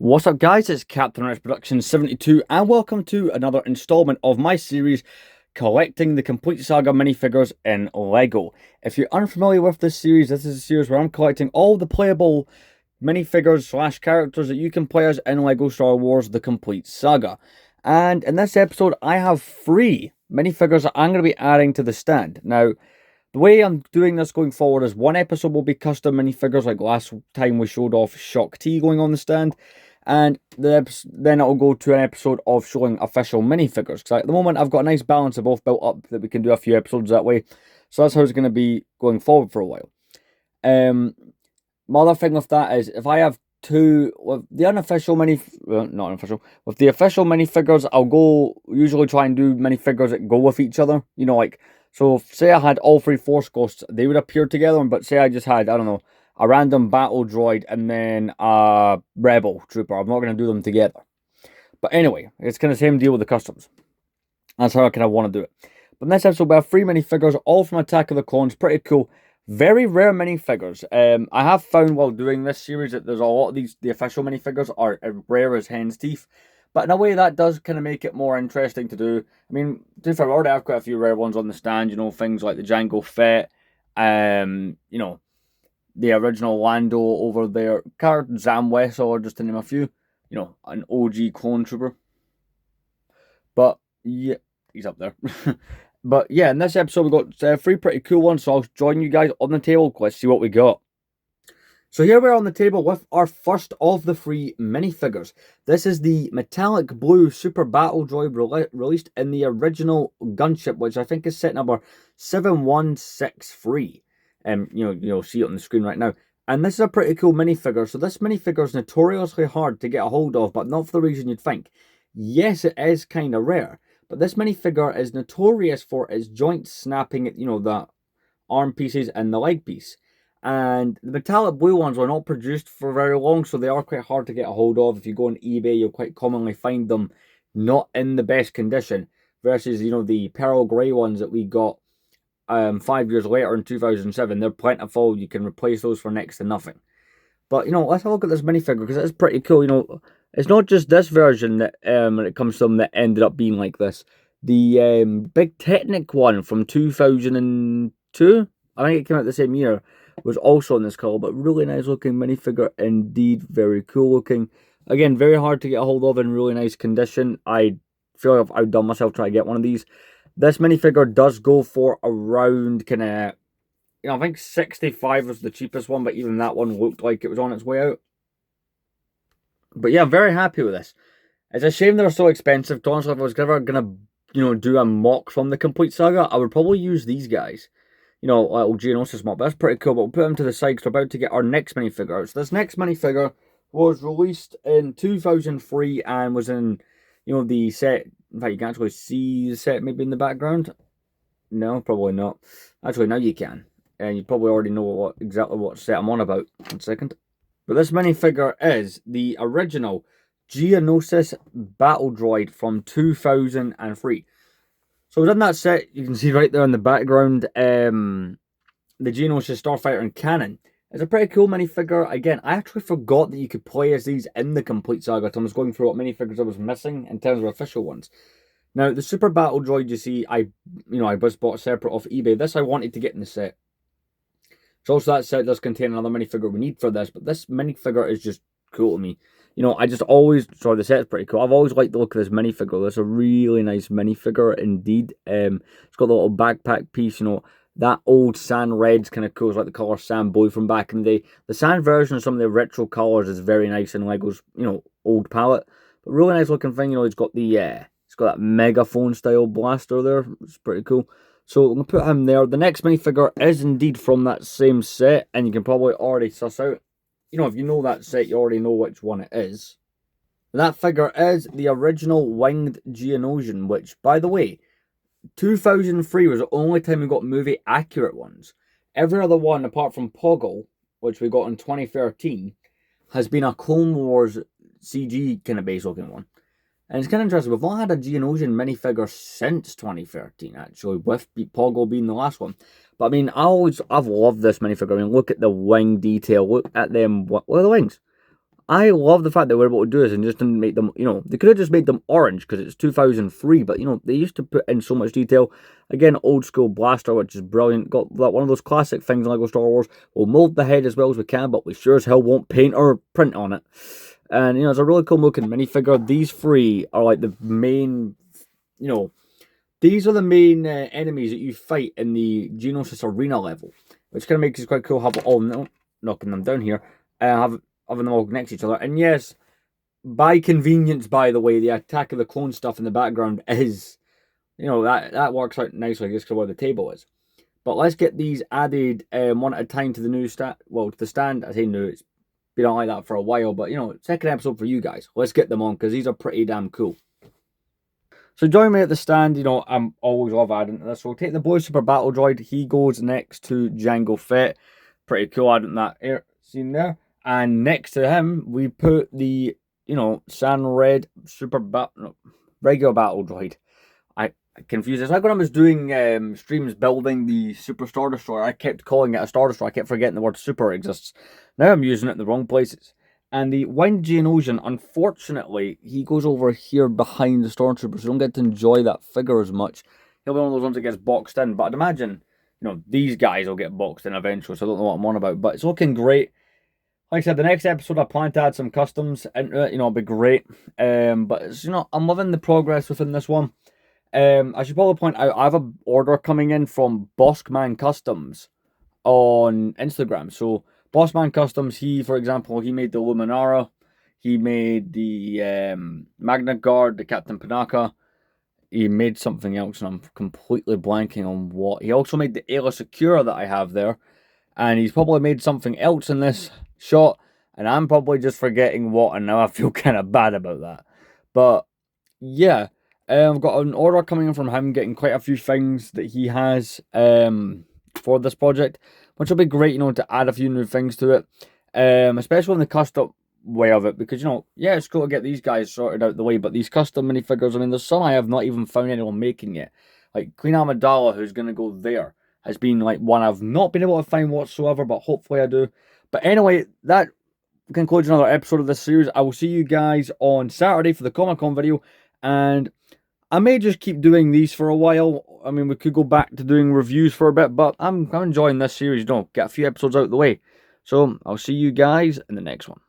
What's up, guys? It's Captain Rex Productions 72, and welcome to another installment of my series collecting the complete Saga minifigures in Lego. If you're unfamiliar with this series, this is a series where I'm collecting all the playable minifigures slash characters that you can play as in Lego Star Wars The Complete Saga. And in this episode, I have 3 minifigures that I'm going to be adding to the stand. Now, the way I'm doing this going forward is one episode will be custom minifigures, like last time we showed off Shock T going on the stand. And then it'll go to an episode of showing official minifigures. Because at the moment, I've got a nice balance of both built up that we can do a few episodes that way. So that's how it's going to be going forward for a while. My other thing with that is, if I have two, with the unofficial not unofficial, with the official minifigures, I'll usually try and do minifigures that go with each other. You know, like, so say I had all 3 Force Ghosts, they would appear together, but say I just had, I don't know, a random battle droid and then a rebel trooper. I'm not going to do them together. But anyway, it's kind of the same deal with the customs. That's how I kind of want to do it. But in this episode, we have 3 minifigures, all from Attack of the Clones. Pretty cool. Very rare minifigures. I have found while doing this series that there's a lot of the official minifigures are rare as hen's teeth. But in a way, that does kind of make it more interesting to do. I mean, to be fair, I already have quite a few rare ones on the stand. You know, things like the Jango Fett. You know, the original Lando over there, Zam Wessel, just to name a few. You know, an OG clone trooper. But yeah, he's up there. But yeah, in this episode we got 3 pretty cool ones, so I'll join you guys on the table. Let's see what we got. So here we are on the table with our first of the 3 minifigures. This is the metallic blue Super Battle Droid released in the original gunship, which I think is set number 7163. You'll see it on the screen right now. And this is a pretty cool minifigure. So this minifigure is notoriously hard to get a hold of, but not for the reason you'd think. Yes, it is kind of rare, but this minifigure is notorious for its joint snapping, the arm pieces and the leg piece. And the metallic blue ones were not produced for very long, so they are quite hard to get a hold of. If you go on eBay, you'll quite commonly find them not in the best condition, versus, the pearl grey ones that we got 5 years later in 2007. They're plentiful. You can replace those for next to nothing. But, let's have a look at this minifigure, because it's pretty cool. It's not just this version that, when it comes to them, that ended up being like this. The Big Technic one from 2002, I think it came out the same year, was also in this colour, but really nice looking minifigure indeed. Very cool looking. Again, very hard to get a hold of, in really nice condition. I feel like I've outdone myself trying to get one of these. This minifigure does go for around kind of, I think 65 was the cheapest one, but even that one looked like it was on its way out. But yeah, very happy with this. It's a shame they're so expensive. Honestly, if I was ever going to, do a mock from the Complete Saga, I would probably use these guys. Little Geonosis mock. But that's pretty cool, but we'll put them to the side because we're about to get our next minifigure. So this next minifigure was released in 2003 and was in, the set. In fact, you can actually see the set maybe in the background. No, probably not. Actually, now you can. And you probably already know exactly what set I'm on about. 1 second. But this minifigure is the original Geonosis battle droid from 2003. So within that set, you can see right there in the background, the Geonosis Starfighter and Cannon. It's a pretty cool minifigure. Again, I actually forgot that you could play as these in the Complete Saga. So I was going through what minifigures I was missing in terms of official ones. Now, the Super Battle Droid, you see, I was bought separate off eBay. This I wanted to get in the set. So also that set does contain another minifigure we need for this, but this minifigure is just cool to me. I just always, the set's pretty cool. I've always liked the look of this minifigure. It's a really nice minifigure indeed. It's got the little backpack piece, that old sand red's kind of cool. It's like the colour sand blue from back in the day. The sand version of some of the retro colours is very nice in Lego's, old palette. But really nice looking thing, it's got that megaphone style blaster there. It's pretty cool. So I'm going to put him there. The next minifigure is indeed from that same set, and you can probably already suss out. If you know that set, you already know which one it is. That figure is the original winged Geonosian, which, by the way, 2003 was the only time we got movie accurate ones. Every other one, apart from Poggle, which we got in 2013, has been a Clone Wars CG kind of base looking one. And it's kind of interesting, we've not had a Geonosian minifigure since 2013, actually, with Poggle being the last one. But I mean, I've loved this minifigure. I mean, look at the wing detail, look at them, what are the wings? I love the fact that we're able to do this and just didn't make them, they could have just made them orange because it's 2003, but, they used to put in so much detail. Again, old school blaster, which is brilliant. Got that one of those classic things in LEGO Star Wars. We'll mold the head as well as we can, but we sure as hell won't paint or print on it. And, it's a really cool looking minifigure. These three are like the main, these are the main enemies that you fight in the Geonosis arena level, which kind of makes it quite cool having all knocking them down here, having them all next to each other. And yes, by convenience, by the way, the Attack of the Clone stuff in the background is, that works out nicely just because where the table is. But let's get these added one at a time to the new stand. Well, to the stand. I say new, it's been on like that for a while, but second episode for you guys. Let's get them on because these are pretty damn cool. So join me at the stand. I'm always love adding to this. So we'll take the Blue Super Battle Droid. He goes next to Jango Fett. Pretty cool adding that air scene there. And next to him, we put the, San Red regular Battle Droid. I confused. It's like when I was doing streams building the Super Star Destroyer, I kept calling it a Star Destroyer. I kept forgetting the word Super exists. Now I'm using it in the wrong places. And the Wind Geonosian, unfortunately, he goes over here behind the Stormtrooper, so you don't get to enjoy that figure as much. He'll be one of those ones that gets boxed in, but I'd imagine, these guys will get boxed in eventually, so I don't know what I'm on about. But it's looking great. Like I said, the next episode I plan to add some customs into it, it'll be great. But it's, I'm loving the progress within this one. I should probably point out, I have an order coming in from Boskman Customs on Instagram. So Bossman Customs, for example, he made the Luminara, he made the Magna Guard, the Captain Panaka, he made something else, and I'm completely blanking on what. He also made the Ayla Secura that I have there, and he's probably made something else in this shot, and I'm probably just forgetting what, and now I feel kind of bad about that. But, yeah, I've got an order coming in from him, getting quite a few things that he has for this project, which will be great, to add a few new things to it, especially in the custom way of it, because, yeah, it's cool to get these guys sorted out the way, but these custom minifigures, I mean, there's some I have not even found anyone making yet, like Queen Amidala, who's going to go there, has been, like, one I've not been able to find whatsoever, but hopefully I do. But anyway, that concludes another episode of this series. I will see you guys on Saturday for the Comic-Con video, and I may just keep doing these for a while. I mean, we could go back to doing reviews for a bit, but I'm enjoying this series. Get a few episodes out of the way. So, I'll see you guys in the next one.